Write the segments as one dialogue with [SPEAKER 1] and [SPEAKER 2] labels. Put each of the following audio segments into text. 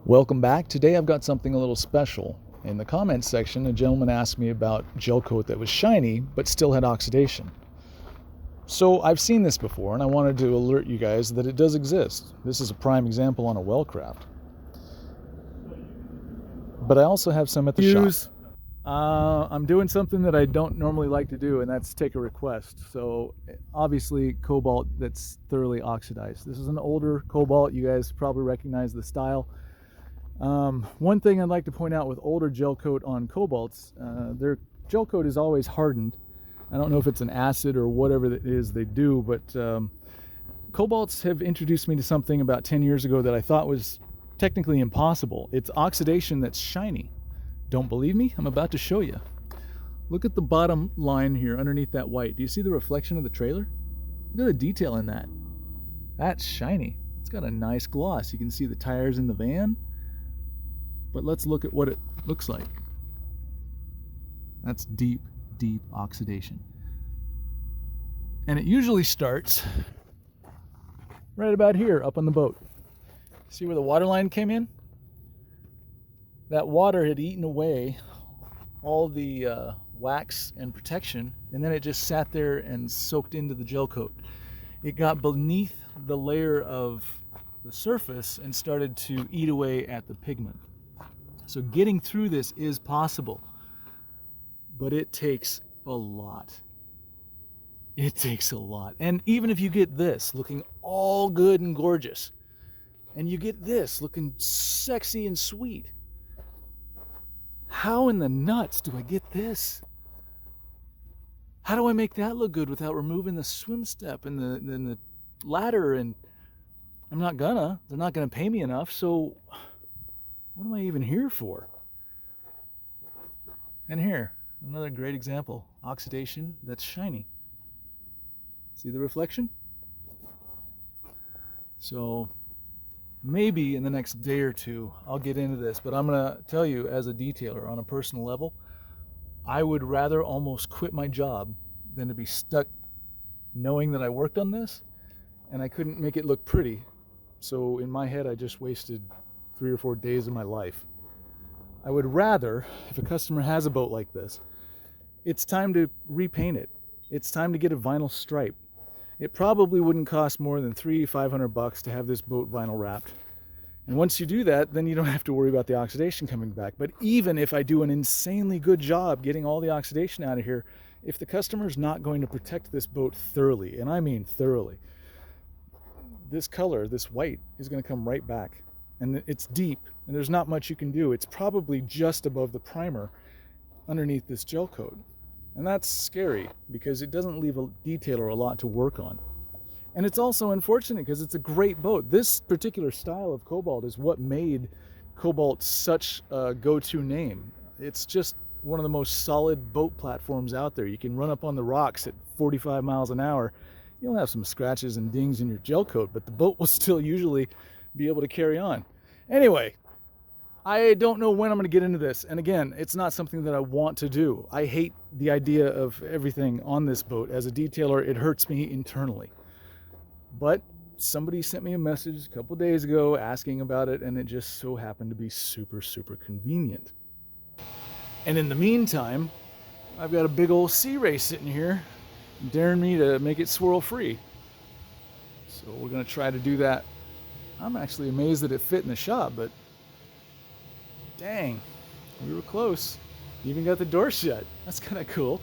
[SPEAKER 1] Welcome back. Today I've got something a little special. In the comments section, a gentleman asked me about gel coat that was shiny but still had oxidation. So I've seen this before and I wanted to alert you guys that it does exist. This is a prime example on a Wellcraft. But I also have some at the shop. I'm doing something that I don't normally like to do, and that's take a request. So obviously cobalt that's thoroughly oxidized. This is an older cobalt. You guys probably recognize the style. One thing I'd like to point out with older gel coat on cobalts, their gel coat is always hardened. I don't know if it's an acid or whatever it is they do, but cobalts have introduced me to something about 10 years ago that I thought was technically impossible. It's oxidation that's shiny. Don't believe me? I'm about to show you. Look at the bottom line here underneath that white. Do you see the reflection of the trailer? Look at the detail in that. That's shiny. It's got a nice gloss. You can see the tires in the van. But let's look at what it looks like. That's deep, deep oxidation. And it usually starts right about here up on the boat. See where the water line came in? That water had eaten away all the wax and protection, and then it just sat there and soaked into the gel coat. It got beneath the layer of the surface and started to eat away at the pigment. So getting through this is possible, but it takes a lot. It takes a lot. And even if you get this looking all good and gorgeous, and you get this looking sexy and sweet, how in the nuts do I get this? How do I make that look good without removing the swim step and the ladder? And I'm not gonna. They're not gonna pay me enough, so what am I even here for? And here, another great example. Oxidation that's shiny. See the reflection? So maybe in the next day or two I'll get into this, but I'm gonna tell you, as a detailer on a personal level, I would rather almost quit my job than to be stuck knowing that I worked on this and I couldn't make it look pretty. So in my head I just wasted 3 or 4 days of my life. I would rather, if a customer has a boat like this, it's time to repaint it. It's time to get a vinyl stripe. It probably wouldn't cost more than $300-500 to have this boat vinyl wrapped. And once you do that, then you don't have to worry about the oxidation coming back. But even if I do an insanely good job getting all the oxidation out of here, if the customer's not going to protect this boat thoroughly, and I mean thoroughly, this color, this white, is going to come right back. And it's deep, and there's not much you can do. It's probably just above the primer underneath this gel coat. And that's scary because it doesn't leave a detailer a lot to work on. And it's also unfortunate because it's a great boat. This particular style of cobalt is what made Cobalt such a go-to name. It's just one of the most solid boat platforms out there. You can run up on the rocks at 45 miles an hour. You'll have some scratches and dings in your gel coat, but the boat will still usually be able to carry on. Anyway, I don't know when I'm going to get into this. And again, it's not something that I want to do. I hate the idea of everything on this boat. As a detailer, it hurts me internally. But somebody sent me a message a couple days ago asking about it, and it just so happened to be super, super convenient. And in the meantime, I've got a big old sea ray sitting here, daring me to make it swirl free. So we're going to try to do that. I'm actually amazed that it fit in the shop, but dang, we were close. Even got the door shut. That's kind of cool.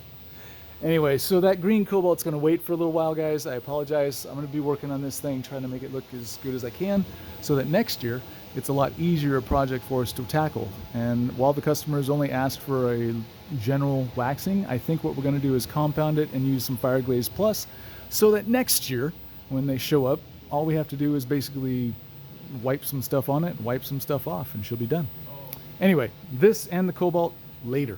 [SPEAKER 1] Anyway, so that green cobalt's going to wait for a little while, guys. I apologize. I'm going to be working on this thing, trying to make it look as good as I can, so that next year it's a lot easier a project for us to tackle. And while the customers only asked for a general waxing, I think what we're going to do is compound it and use some Fireglaze Plus, so that next year when they show up, all we have to do is basically wipe some stuff on it, wipe some stuff off, and she'll be done. Anyway, this and the cobalt later.